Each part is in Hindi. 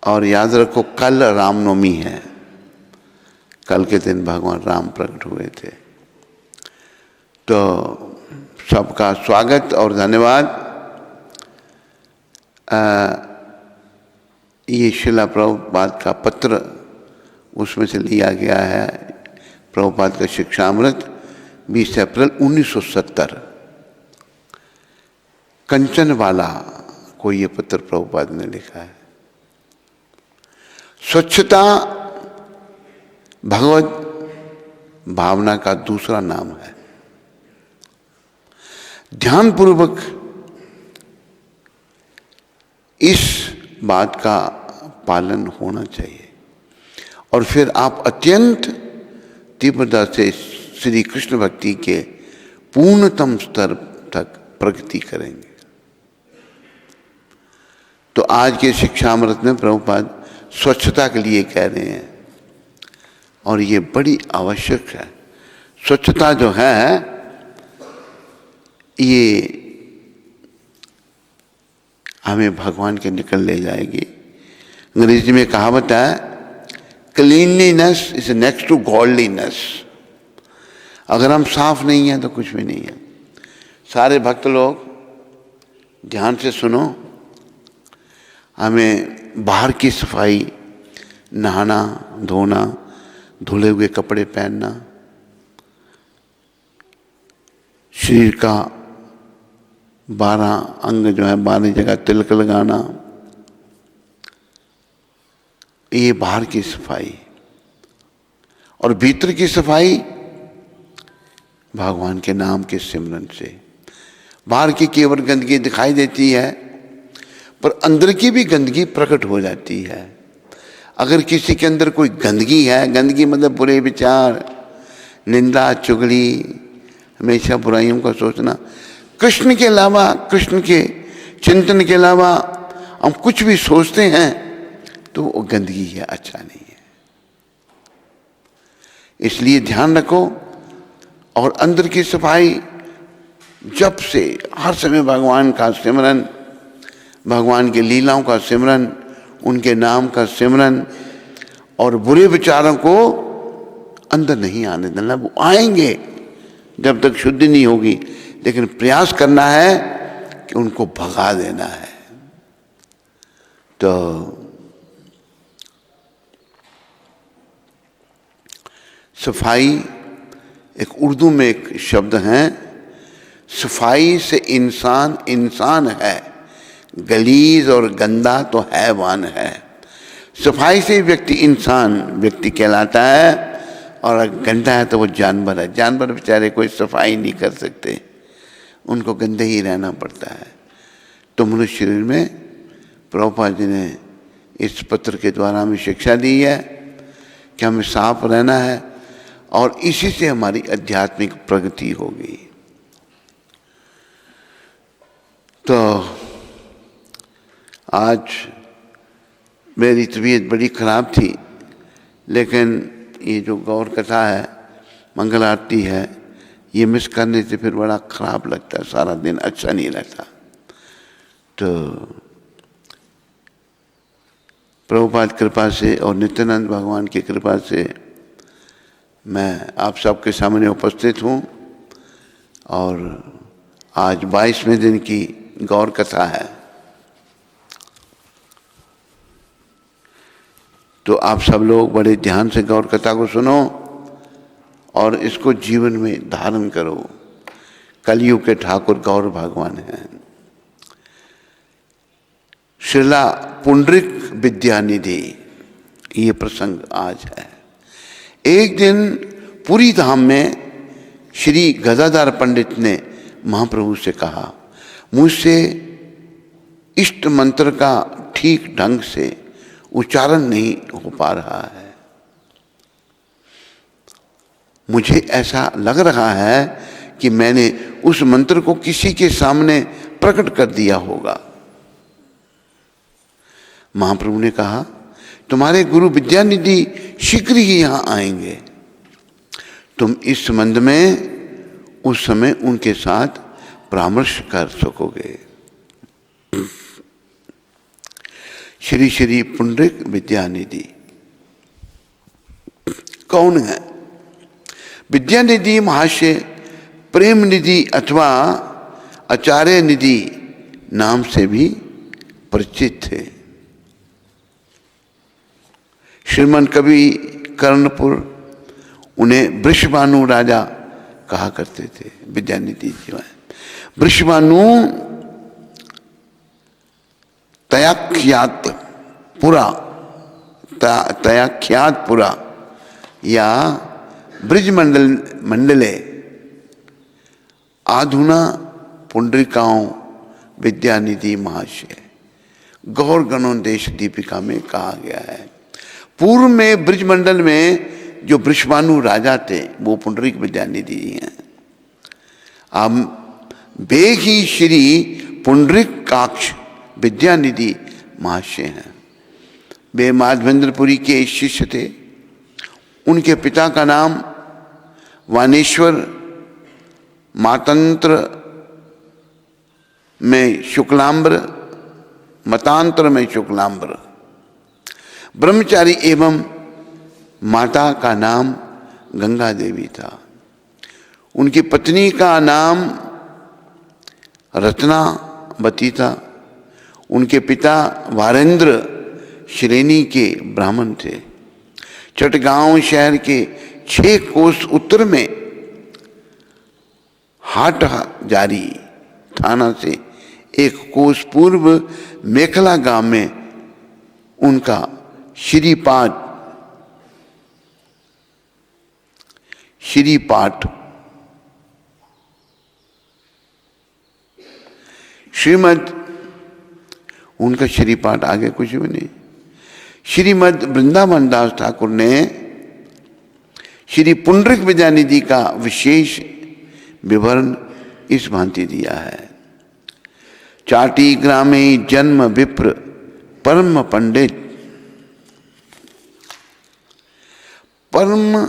और याद रखो कल रामनवमी है, कल के दिन भगवान राम प्रकट हुए थे। तो सबका स्वागत और धन्यवाद। ये शिला प्रभुपाद का पत्र, उसमें से लिया गया है प्रभुपाद का शिक्षामृत, 20 अप्रैल 1970। कंचनवाला को ये पत्र प्रभुपाद ने लिखा है। स्वच्छता भगवत भावना का दूसरा नाम है। ध्यानपूर्वक इस बात का पालन होना चाहिए और फिर आप अत्यंत तीव्रता से श्री कृष्ण भक्ति के पूर्णतम स्तर तक प्रगति करेंगे। तो आज के शिक्षामृत में प्रभुपाद स्वच्छता के लिए कह रहे हैं और ये बड़ी आवश्यक है। स्वच्छता जो है ये हमें भगवान के निकल ले जाएगी। अंग्रेजी में कहावत है, cleanliness is next to godliness. अगर हम साफ नहीं हैं तो कुछ भी नहीं है। सारे भक्त लोग ध्यान से सुनो। हमें बाहर की सफाई, नहाना धोना, धुले हुए कपड़े पहनना, शरीर का 12 अंग जो है 12 जगह तिलक लगाना, ये बाहर की सफाई। और भीतर की सफाई भगवान के नाम के सिमरन से। बाहर की केवल गंदगी दिखाई देती है पर अंदर की भी गंदगी प्रकट हो जाती है। अगर किसी के अंदर कोई गंदगी है, गंदगी मतलब बुरे विचार, निंदा, चुगली, हमेशा बुराइयों का सोचना, कृष्ण के अलावा, कृष्ण के चिंतन के अलावा हम कुछ भी सोचते हैं तो वो गंदगी है, अच्छा नहीं है। इसलिए ध्यान रखो और अंदर की सफाई, जब से हर समय भगवान का सिमरन, भगवान की लीलाओं का सिमरन, उनके नाम का सिमरन, और बुरे विचारों को अंदर नहीं आने देना। वो आएंगे जब तक शुद्धि नहीं होगी, लेकिन प्रयास करना है कि उनको भगा देना है। तो सफाई, एक उर्दू में एक शब्द है, सफाई से इंसान इंसान है, गलीज और गंदा तो हैवान है। सफाई से व्यक्ति इंसान व्यक्ति कहलाता है और अगर गंदा है तो वो जानवर है। जानवर बेचारे कोई सफाई नहीं कर सकते, उनको गंदे ही रहना पड़ता है। तो मनुष्य शरीर में प्रभुपाद जी ने इस पत्र के द्वारा हमें शिक्षा दी है कि हमें साफ रहना है और इसी से हमारी आध्यात्मिक प्रगति होगी। तो आज मेरी तबीयत बड़ी खराब थी, लेकिन ये जो गौर कथा है, मंगल आरती है, ये मिस करने से फिर बड़ा खराब लगता है, सारा दिन अच्छा नहीं लगता। तो प्रभुपाद कृपा से और नित्यानंद भगवान की कृपा से मैं आप सबके सामने उपस्थित हूँ और आज 22वें दिन की गौर कथा है। तो आप सब लोग बड़े ध्यान से गौर कथा को सुनो और इसको जीवन में धारण करो। कलयुग के ठाकुर गौर भगवान हैं। श्रीला पुंडरिक विद्यानिधि, ये प्रसंग आज है। एक दिन पुरी धाम में श्री गदाधर पंडित ने महाप्रभु से कहा, मुझसे इष्ट मंत्र का ठीक ढंग से उच्चारण नहीं हो पा रहा है। मुझे ऐसा लग रहा है कि मैंने उस मंत्र को किसी के सामने प्रकट कर दिया होगा। महाप्रभु ने कहा, तुम्हारे गुरु विद्यानिधि शीघ्र ही यहां आएंगे। तुम इस संबंध में उस समय उनके साथ परामर्श कर सकोगे। श्री श्री पुंडरीक विद्यानिधि कौन है? विद्यानिधि महाशय प्रेम निधि अथवा आचार्य निधि नाम से भी परिचित थे। श्रीमंत कवि कर्णपुर उन्हें वृषभानु राजा कहा करते थे। विद्यानिधि जो है वृषभानु तयाख्यात पुरा या ब्रिज मंडले आधुना पुंडरीकाओं विद्यानिधि महाशय गौर गणोदेश दीपिका में कहा गया है। पूर्व में ब्रिज मंडल में जो वृषभानु राजा थे वो पुंडरीक विद्यानिधि हैं। अब वे ही श्री पुंडरीक काक्ष विद्यानिधि महाशय हैं। वे माधवेंद्रपुरी के शिष्य थे। उनके पिता का नाम वानेश्वर, मातंत्र में शुक्लाम्बर, मतांतर में शुक्लाम्बर, ब्रह्मचारी एवं माता का नाम गंगा देवी था। उनकी पत्नी का नाम रत्नावती था। उनके पिता वारेंद्र श्रेणी के ब्राह्मण थे। चटगांव शहर के 6 कोस उत्तर में हाट जारी थाना से 1 कोस पूर्व मेखला गांव में उनका श्रीपाठ श्रीमद, उनका श्रीपाठ आगे कुछ भी नहीं। श्रीमद वृंदावन दास ठाकुर ने श्री पुंडरीक विद्यानिधि का विशेष विवरण इस भांति दिया है। चाटी ग्रामे जन्म विप्र परम पंडित, परम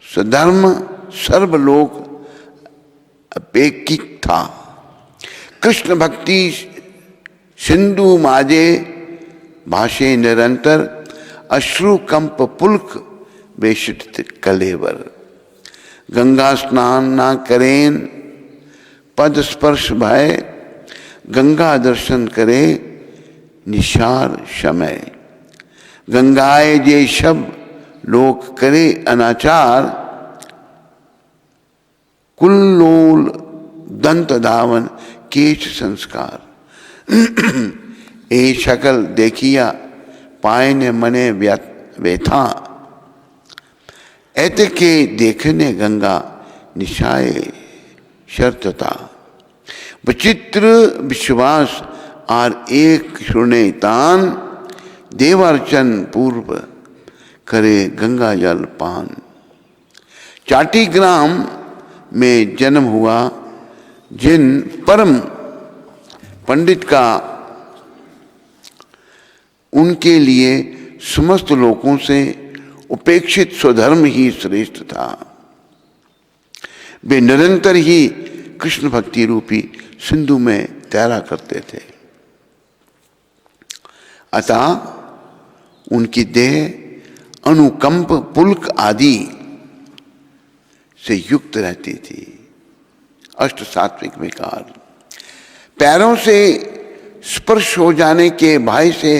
सधर्म सर्वलोक अपेक्षित था। कृष्ण भक्ति सिंधु माजे भाषे निरंतर अश्रु कंप पुल्क वेशित कलेवर। गंगा स्नान ना करें पद स्पर्श भय, गंगा दर्शन करे निशार समय। गंगाए जे शब लोक करे अनाचार, कुल्लोल दंत धावन केश संस्कार। ए शकल देखिया पाए ने मने व्यथा, ऐते के देखने गंगा निशाए शर्तता। विचित्र विश्वास आर एक सुने तान, देवार्चन पूर्व करे गंगा जल पान। चाटी ग्राम में जन्म हुआ जिन परम पंडित का उनके लिए समस्त लोगों से उपेक्षित स्वधर्म ही श्रेष्ठ था। वे निरंतर ही कृष्ण भक्ति रूपी सिंधु में तैरा करते थे। अतः उनकी देह अनुकंप पुल्क आदि से युक्त रहती थी। अष्ट सात्विक विकार। पैरों से स्पर्श हो जाने के भय से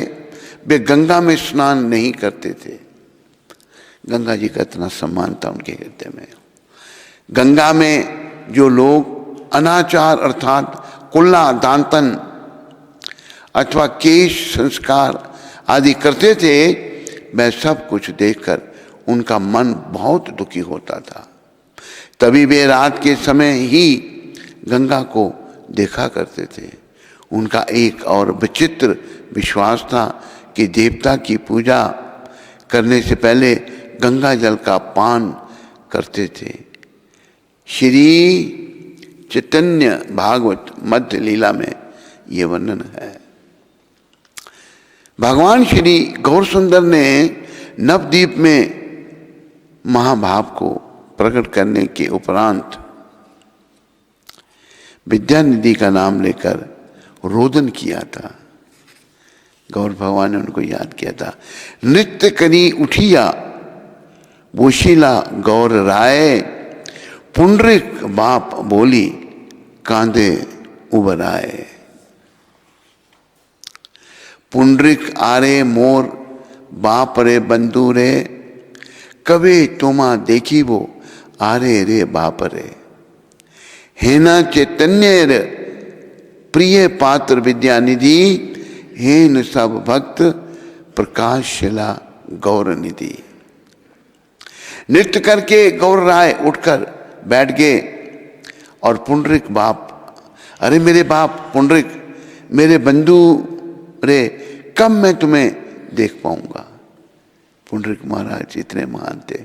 वे गंगा में स्नान नहीं करते थे। गंगा जी का इतना सम्मान था उनके हृदय में। गंगा में जो लोग अनाचार अर्थात कुल्ला दांतन अथवा केश संस्कार आदि करते थे, वह सब कुछ देखकर उनका मन बहुत दुखी होता था। तभी वे रात के समय ही गंगा को देखा करते थे। उनका एक और विचित्र विश्वास था कि देवता की पूजा करने से पहले गंगा जल का पान करते थे। श्री चैतन्य भागवत मध्य लीला में ये वर्णन है। भगवान श्री गौर सुंदर ने नवद्वीप में महाभाव को प्रकट करने के उपरांत विद्यानिधि का नाम लेकर रोदन किया था। गौर भगवान ने उनको याद किया था। नृत्य करी उठिया बोशीला गौर राय, पुंडरिक बाप बोली कांधे उबर आए। पुंडरिक आरे मोर बाप रे बंधु रे, कभी तुमा देखी वो आरे रे बाप रे। हेना चैतन्य रे प्रिय पात्र विद्यानिधि, हेन सब भक्त प्रकाशशिला गौर निधि। नृत्य करके गौर राय उठकर बैठ गए और पुंडरिक बाप, अरे मेरे बाप पुंडरिक, मेरे बंधु रे, कब मैं तुम्हें देख पाऊंगा। पुंडरिक महाराज इतने महान थे,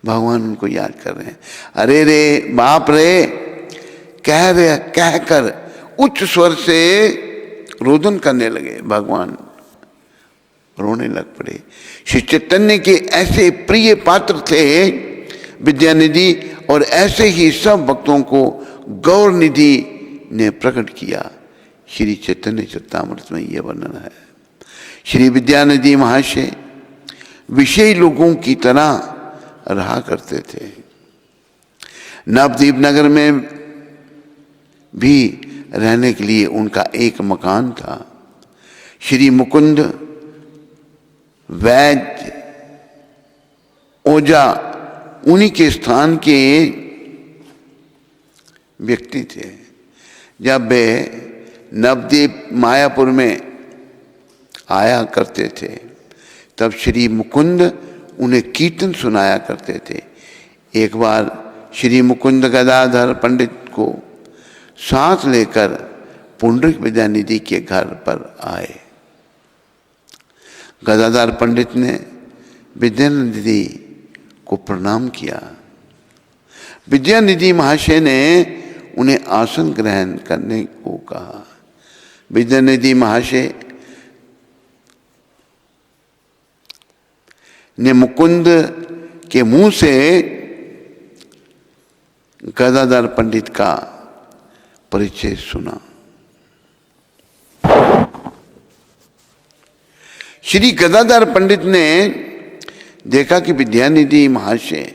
भगवान उनको याद कर रहे हैं। अरे रे बाप रे कह कर उच्च स्वर से रोदन करने लगे। भगवान रोने लग पड़े। श्री चैतन्य के ऐसे प्रिय पात्र थे विद्यानिधि, और ऐसे ही सब भक्तों को गौर निधि ने प्रकट किया। श्री चैतन्य चरितामृत में यह वर्णन है। श्री विद्यानिधि महाशय विषयी लोगों की तरह रहा करते थे। नवदीप नगर में भी रहने के लिए उनका एक मकान था। श्री मुकुंद वैद्य ओझा उन्हीं के स्थान के व्यक्ति थे। जब वे नवदीप मायापुर में आया करते थे तब श्री मुकुंद उन्हें कीर्तन सुनाया करते थे। एक बार श्री मुकुंद गदाधर पंडित को साथ लेकर पुंडरिक विद्यानिधि के घर पर आए। गदाधर पंडित ने विद्यानिधि को प्रणाम किया। विद्यानिधि महाशय ने उन्हें आसन ग्रहण करने को कहा। विद्यानिधि महाशय ने मुकुंद के मुंह से गदाधर पंडित का परिचय सुना। श्री गदाधर पंडित ने देखा कि विद्यानिधि महाशय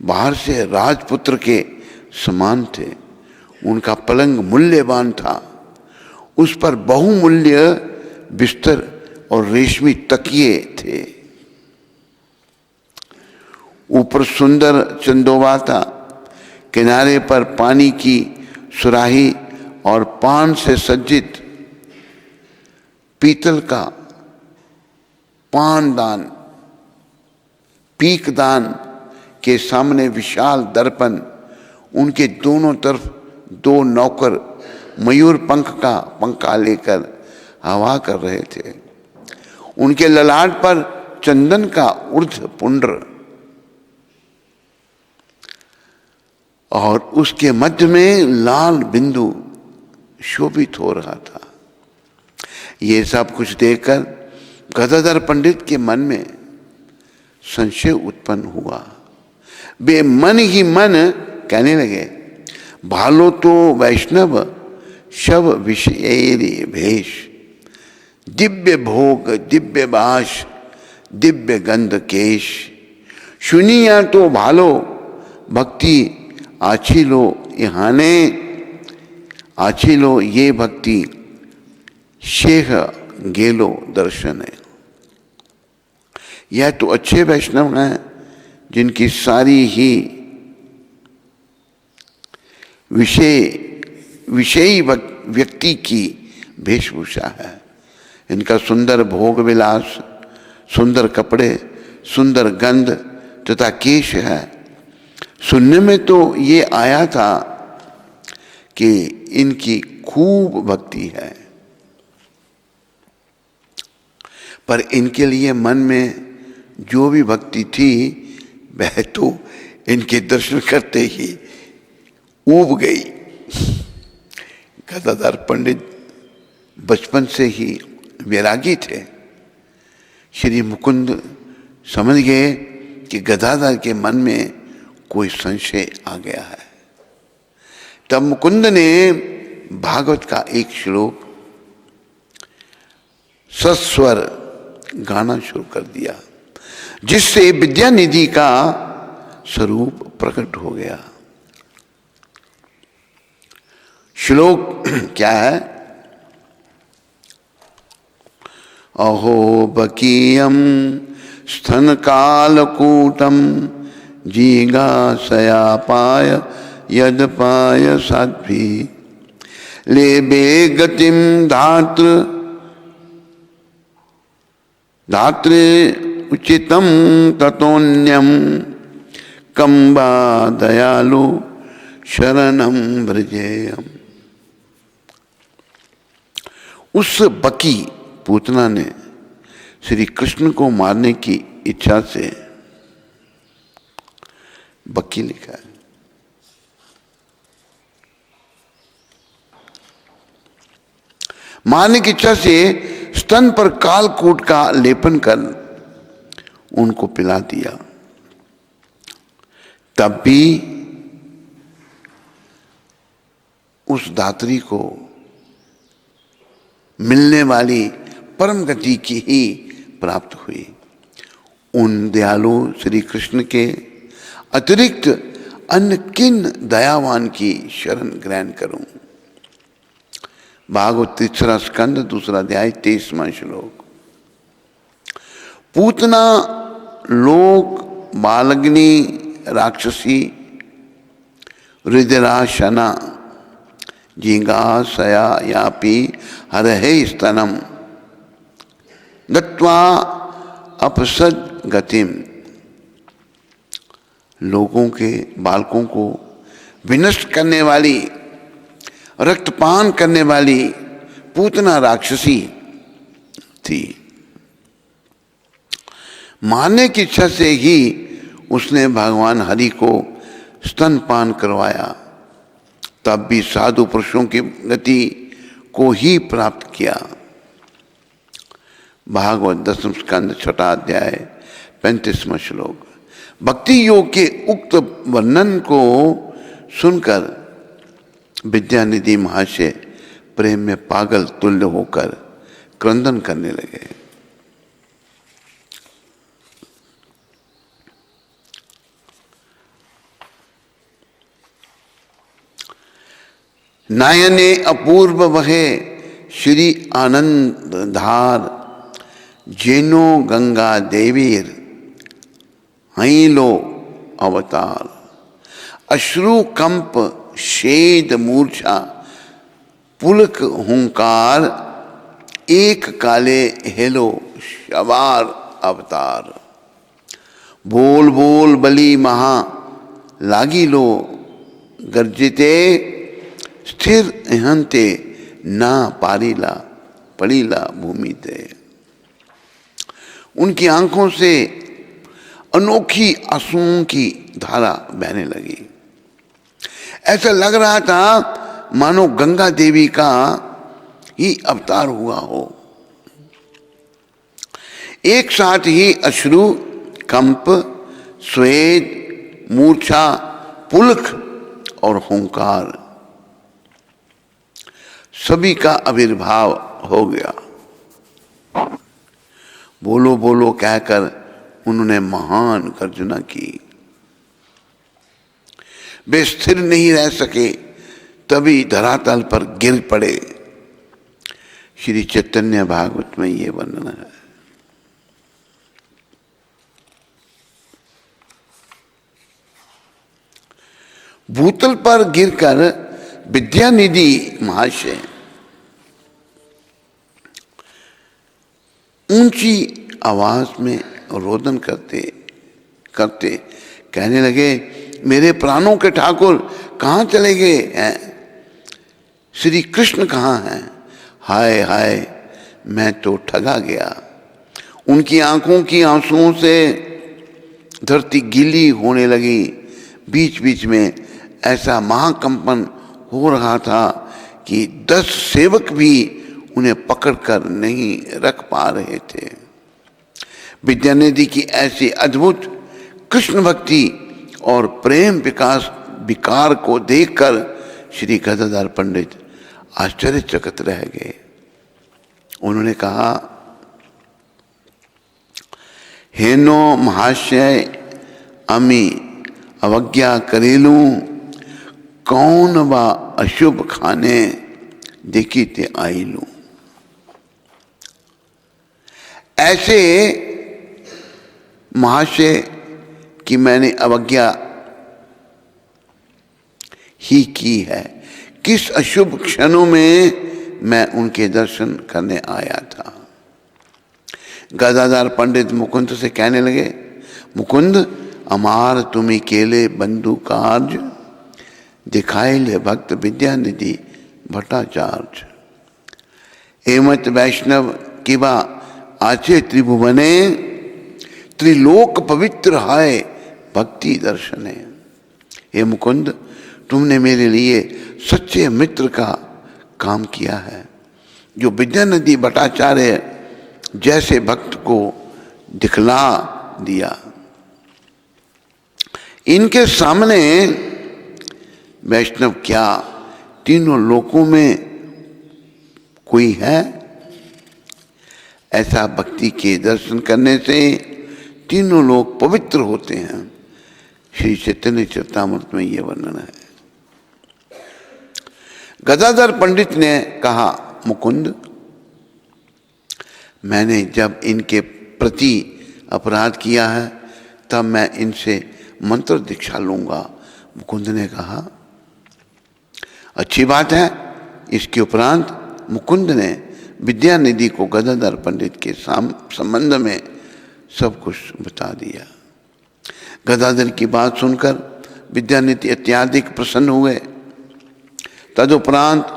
बाहर से राजपुत्र के समान थे। उनका पलंग मूल्यवान था। उस पर बहुमूल्य बिस्तर और रेशमी तकिए थे। ऊपर सुंदर चंदोबा था। किनारे पर पानी की सुराही और पान से सज्जित पीतल का पानदान, पीकदान के सामने विशाल दर्पण, उनके दोनों तरफ दो नौकर मयूर पंख का पंखा लेकर हवा कर रहे थे। उनके ललाट पर चंदन का ऊर्ध्व पुंड्र और उसके मध्य में लाल बिंदु शोभित हो रहा था। ये सब कुछ देखकर गदाधर पंडित के मन में संशय उत्पन्न हुआ। वे मन ही मन कहने लगे, भालो तो वैष्णव शव विषय भेष, दिव्य भोग दिव्य बाश दिव्य गंध केश, सुनिया तो भालो भक्ति आछिलो यहाने, आछिलो ये भक्ति शेख गेलो दर्शन है। यह तो अच्छे वैष्णव हैं जिनकी सारी ही विषयी व्यक्ति की वेशभूषा है। इनका सुंदर भोग विलास, सुंदर कपड़े, सुंदर गंध तथा केश है। सुनने में तो ये आया था कि इनकी खूब भक्ति है, पर इनके लिए मन में जो भी भक्ति थी वह तो इनके दर्शन करते ही ऊब गई। गदाधर पंडित बचपन से ही वैरागी थे। श्री मुकुंद समझ गए कि गदाधर के मन में कोई संशय आ गया है। तब मुकुंद ने भागवत का एक श्लोक सस्वर गाना शुरू कर दिया, जिससे विद्यानिधि का स्वरूप प्रकट हो गया। श्लोक क्या है? अहो बकीयम स्तन कालकूटम जिगासयापाय यदपाय साध्वी लेबे गतिम धात्रे उचितम ततोन्यम कंबा दयालु शरणम व्रजेयम। उस बकी पूतना ने श्री कृष्ण को मारने की इच्छा से, बकी लिखा है, मारने की इच्छा से स्तन पर कालकूट का लेपन कर उनको पिला दिया। तब भी उस दात्री को मिलने वाली परम गति की ही प्राप्त हुई। उन दयालु श्री कृष्ण के अतिरिक्त अन्य किन दयावान की शरण ग्रहण करूं? भागवत तीसरा स्कंद दूसरा अध्याय 23वां श्लोक। पूतना लोक बालग्नि राक्षसी हृदयराशना जिगासया यापी हरहे स्तनम गत्वा अपसद गतिम। लोगों के बालकों को विनष्ट करने वाली, रक्तपान करने वाली पूतना राक्षसी थी। मारने की इच्छा से ही उसने भगवान हरि को स्तनपान करवाया, तब भी साधु पुरुषों की गति को ही प्राप्त किया। भागवत दसम स्कंद छठा अध्याय 35वां श्लोक। भक्ति योग के उक्त वर्णन को सुनकर विद्यानिधि महाशय प्रेम में पागल तुल्य होकर क्रंदन करने लगे। नायने अपूर्व वहे श्री आनंद धार जेनो गंगा देवीर लो अवतार। अश्रु कंप शेद मूर्छा पुलक हुंकार एक काले हेलो शवार अवतार। बोल बोल बली महा लागी लो गर्जिते स्थिर हंते ना पारीला पड़ीला भूमि ते। उनकी आंखों से अनोखी आंसुओं की धारा बहने लगी। ऐसा लग रहा था मानो गंगा देवी का ही अवतार हुआ हो। एक साथ ही अश्रु कंप स्वेद मूर्छा पुलक और हुंकार सभी का आविर्भाव हो गया। बोलो बोलो कहकर उन्होंने महान गर्जना की। वे स्थिर नहीं रह सके, तभी धरातल पर गिर पड़े। श्री चैतन्य भागवत में ये वर्णन है। भूतल पर गिरकर विद्यानिधि महाशय ऊंची आवाज में रोदन करते करते कहने लगे, मेरे प्राणों के ठाकुर कहाँ चले गए हैं? श्री कृष्ण कहाँ हैं? हाय हाय, मैं तो ठगा गया। उनकी आंखों की आंसुओं से धरती गीली होने लगी। बीच बीच में ऐसा महाकंपन हो रहा था कि 10 सेवक भी उन्हें पकड़कर नहीं रख पा रहे थे। विद्यानिधि की ऐसी अद्भुत कृष्ण भक्ति और प्रेम विकार को देखकर श्री गदाधर पंडित आश्चर्यचकित रह गए। उन्होंने कहा, हेनो महाशय, अमी अवज्ञा करेलू, कौन बा अशुभ खाने देखी ते आई लू। ऐसे महाशय कि मैंने अवज्ञा ही की है, किस अशुभ क्षणों में मैं उनके दर्शन करने आया था। गदाधर पंडित मुकुंद से कहने लगे, मुकुंद, अमार तुम्हें केले बंधु कार्य, दिखाए ले भक्त विद्यानिधि भट्टाचार्य। एमत वैष्णव किबा आचे त्रिभुवने, त्रिलोक पवित्र हाय भक्ति दर्शने। हे मुकुंद, तुमने मेरे लिए सच्चे मित्र का काम किया है, जो विद्यानिधि भट्टाचार्य जैसे भक्त को दिखला दिया। इनके सामने वैष्णव क्या तीनों लोकों में कोई है? ऐसा भक्ति के दर्शन करने से तीनों लोग पवित्र होते हैं। श्री चैतन्य चरितामृत में यह वर्णन है। गदाधर पंडित ने कहा, मुकुंद, मैंने जब इनके प्रति अपराध किया है तब मैं इनसे मंत्र दीक्षा लूंगा। मुकुंद ने कहा, अच्छी बात है। इसके उपरांत मुकुंद ने विद्यानिधि को गदाधर पंडित के संबंध में सब कुछ बता दिया। गदाधर की बात सुनकर विद्यानिधि अत्यधिक प्रसन्न हुए। तदुपरांत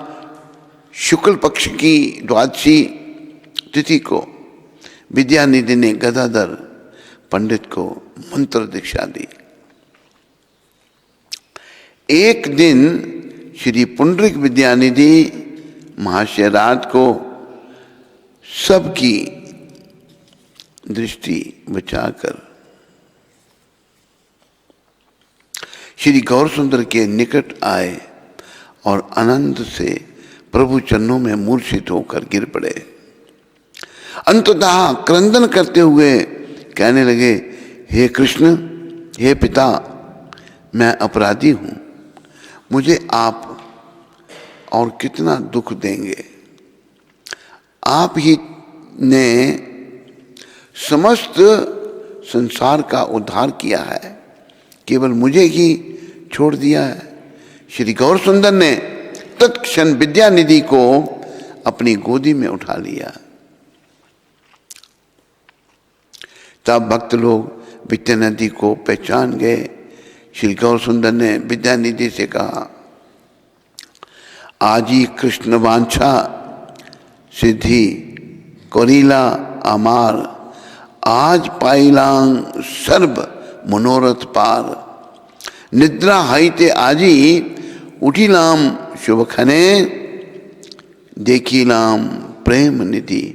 शुक्ल पक्ष की द्वादशी तिथि को विद्यानिधि ने गदाधर पंडित को मंत्र दीक्षा दी। एक दिन श्री पुंडरीक विद्यानिधि महाशय रात को सबकी दृष्टि बचाकर श्री गौर सुंदर के निकट आए और आनंद से प्रभु चरणों में मूर्छित होकर गिर पड़े। अंततः क्रंदन करते हुए कहने लगे, हे कृष्ण, हे पिता, मैं अपराधी हूं, मुझे आप और कितना दुख देंगे। आप ही ने समस्त संसार का उद्धार किया है, केवल मुझे ही छोड़ दिया है। श्री गौर सुंदर ने तत्क्षण विद्यानिधि को अपनी गोदी में उठा लिया। तब भक्त लोग विद्यानिधि को पहचान गए। श्री गौर सुंदर ने विद्यानिधि से कहा, आजी कृष्ण वांछा सिद्धि कोरीला अमार, आज पाइलांग सर्व मनोरथ पार। निद्रा हाइते आजी उठिलाम शुभ खने, देखिलाम प्रेम निधि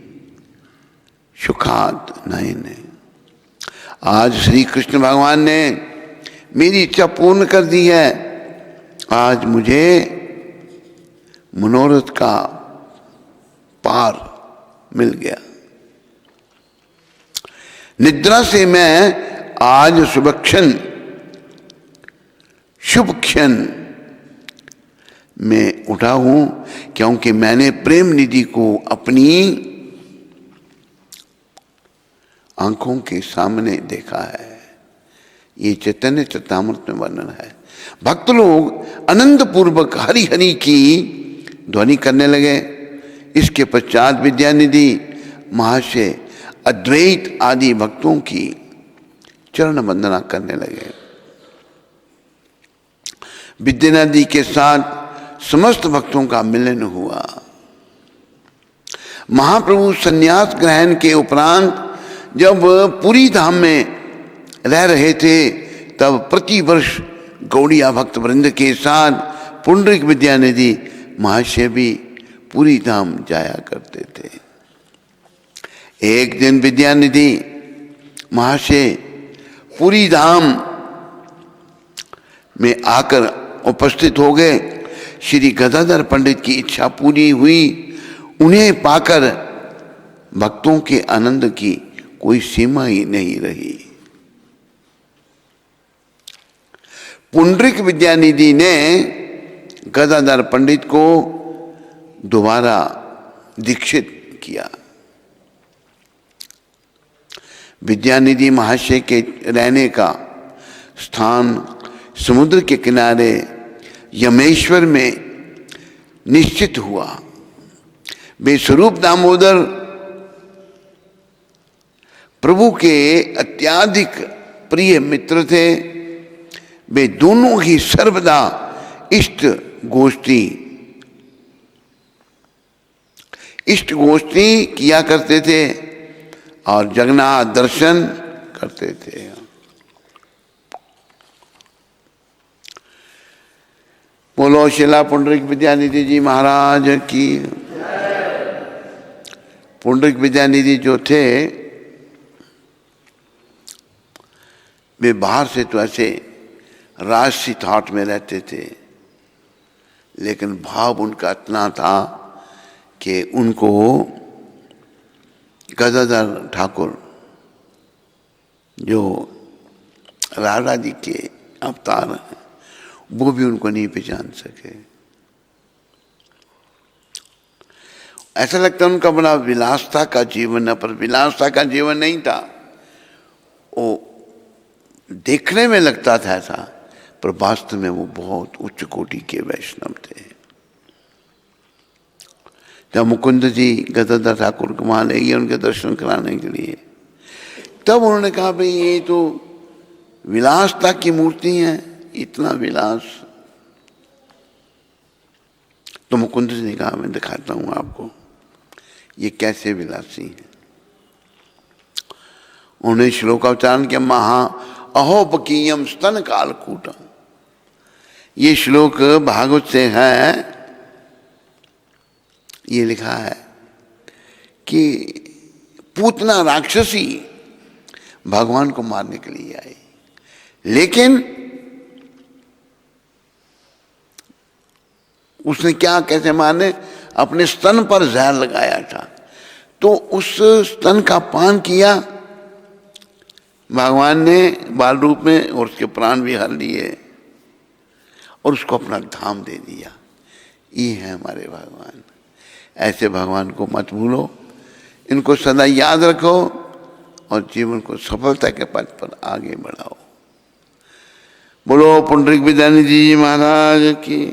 सुखाद नयने। आज श्री कृष्ण भगवान ने मेरी इच्छा पूर्ण कर दी है। आज मुझे मनोरथ का पार मिल गया। निद्रा से मैं आज शुभ क्षण में उठा हूं, क्योंकि मैंने प्रेम निधि को अपनी आंखों के सामने देखा है। ये चैतन्य चरितामृत में वर्णन है। भक्त लोग आनंद पूर्वक हरि हरि की ध्वनि करने लगे। इसके पश्चात विद्यानिधि महाशय अद्वैत आदि भक्तों की चरण वंदना करने लगे। विद्यानिधि के साथ समस्त भक्तों का मिलन हुआ। महाप्रभु संन्यास ग्रहण के उपरांत जब पुरी धाम में रह रहे थे, तब प्रति वर्ष गौड़िया भक्त वृंद के साथ पुंडरीक विद्यानिधि महाशय भी पुरी धाम जाया करते थे। एक दिन विद्यानिधि महाशय पुरी धाम में आकर उपस्थित हो गए। श्री गदाधर पंडित की इच्छा पूरी हुई। उन्हें पाकर भक्तों के आनंद की कोई सीमा ही नहीं रही। पुंडरीक विद्यानिधि ने गदाधर पंडित को दोबारा दीक्षित किया। विद्यानिधि महाशय के रहने का स्थान समुद्र के किनारे यमेश्वर में निश्चित हुआ। वे स्वरूप दामोदर प्रभु के अत्याधिक प्रिय मित्र थे। वे दोनों ही सर्वदा इष्ट गोष्ठी किया करते थे और जगन्नाथ दर्शन करते थे। बोलो शिला पुंडरीक विद्यानिधि जी महाराज की। पुंडरीक विद्यानिधि जो थे वे बाहर से तो ऐसे राजसी थॉट में रहते थे, लेकिन भाव उनका इतना था कि उनको गदाधर ठाकुर जो राधा जी के अवतार हैं वो भी उनको नहीं पहचान सके। ऐसा लगता है उनका बड़ा विलासता का जीवन है, पर विलासता का जीवन नहीं था। वो देखने में लगता था ऐसा, पर वास्तव में वो बहुत उच्च कोटि के वैष्णव थे। जब मुकुंद जी गदाधर ठाकुर को वहां ले गए उनके दर्शन कराने के लिए, तब उन्होंने कहा भाई ये तो विलासता की मूर्ति है, इतना विलास। तो मुकुंद जी ने कहा मैं दिखाता हूं आपको ये कैसे विलासी है। उन्होंने श्लोकोच्चारण किया, महा अहोपकीयम स्तन कालकूट। ये श्लोक भागवत से है। ये लिखा है कि पूतना राक्षसी भगवान को मारने के लिए आई, लेकिन उसने क्या कैसे मारने, अपने स्तन पर जहर लगाया था। तो उस स्तन का पान किया भगवान ने बाल रूप में, और उसके प्राण भी हर लिए और उसको अपना धाम दे दिया। ये है हमारे भगवान। ऐसे भगवान को मत भूलो, इनको सदा याद रखो और जीवन को सफलता के पथ पर आगे बढ़ाओ। बोलो पुंडरीक विद्यानिधि जी महाराज की।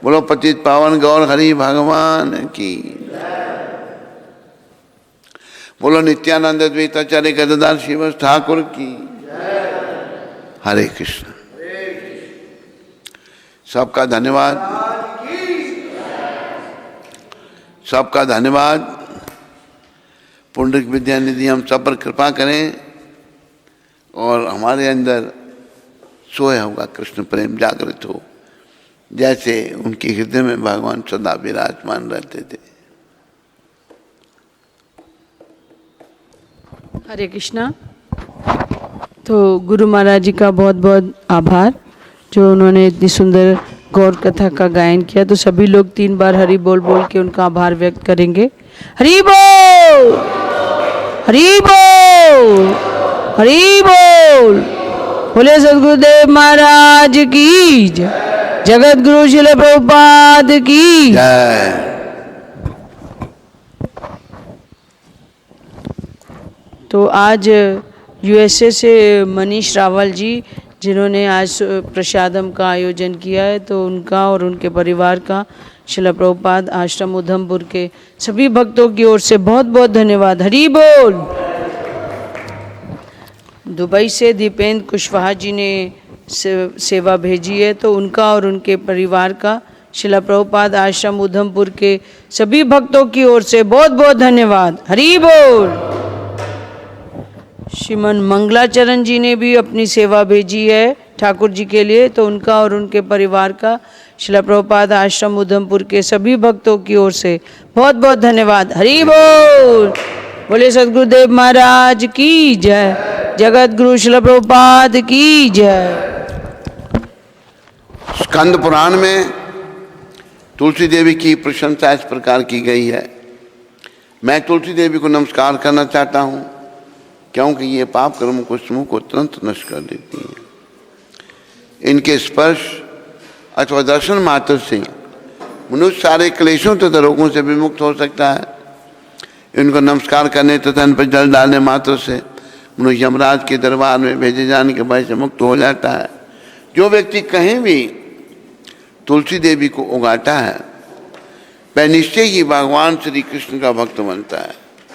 बोलो पतित पावन गौर हरि भगवान की। बोलो नित्यानंद द्वैताचार्य गदाधर श्रीवास ठाकुर की। हरे कृष्ण। सबका धन्यवाद, सबका धन्यवाद। पुंडरीक विद्यानिधि हम सब पर कृपा करें और हमारे अंदर सोया होगा कृष्ण प्रेम जागृत हो, जैसे उनके हृदय में भगवान सदा विराजमान रहते थे। हरे कृष्णा। तो गुरु महाराज जी का बहुत बहुत आभार जो उन्होंने इतनी सुंदर गौर कथा का गायन किया। तो सभी लोग 3 बार हरि बोल बोल के उनका आभार व्यक्त करेंगे। हरि बोल, हरि बोल, हरि बोल। बोले सद्गुरुदेव महाराज की जय, जगत गुरु श्रील प्रभुपाद की जय। तो आज यूएसए से मनीष रावल जी जिन्होंने आज प्रसादम का आयोजन किया है, तो उनका और उनके परिवार का श्रील प्रभुपाद आश्रम उधमपुर के सभी भक्तों की ओर से बहुत बहुत धन्यवाद। हरि बोल। दुबई से दीपेंद्र कुशवाहा जी ने सेवा भेजी है, तो उनका और उनके परिवार का श्रील प्रभुपाद आश्रम उधमपुर के सभी भक्तों की ओर से बहुत बहुत धन्यवाद। हरि बोल। श्रीमन मंगलाचरण जी ने भी अपनी सेवा भेजी है ठाकुर जी के लिए, तो उनका और उनके परिवार का श्रील प्रभुपाद आश्रम उधमपुर के सभी भक्तों की ओर से बहुत बहुत धन्यवाद। हरि बोल। बोले सद्गुरुदेव महाराज की जय, जगत गुरु श्रील प्रभुपाद की जय। स्कंद पुराण में तुलसी देवी की प्रशंसा इस प्रकार की गई है। मैं तुलसी देवी को नमस्कार करना चाहता हूँ क्योंकि ये पाप कर्मों को समूह को तुरंत नष्ट कर देती हैं। इनके स्पर्श अथवा दर्शन मात्र से मनुष्य सारे क्लेशों तथा रोगों से विमुक्त हो सकता है। इनको नमस्कार करने तथा इन पर जल डालने मात्र से मनुष्य यमराज के दरबार में भेजे जाने के भय से मुक्त हो जाता है। जो व्यक्ति कहीं भी तुलसी देवी को उगाता है वह निश्चय ही भगवान श्री कृष्ण का भक्त बनता है।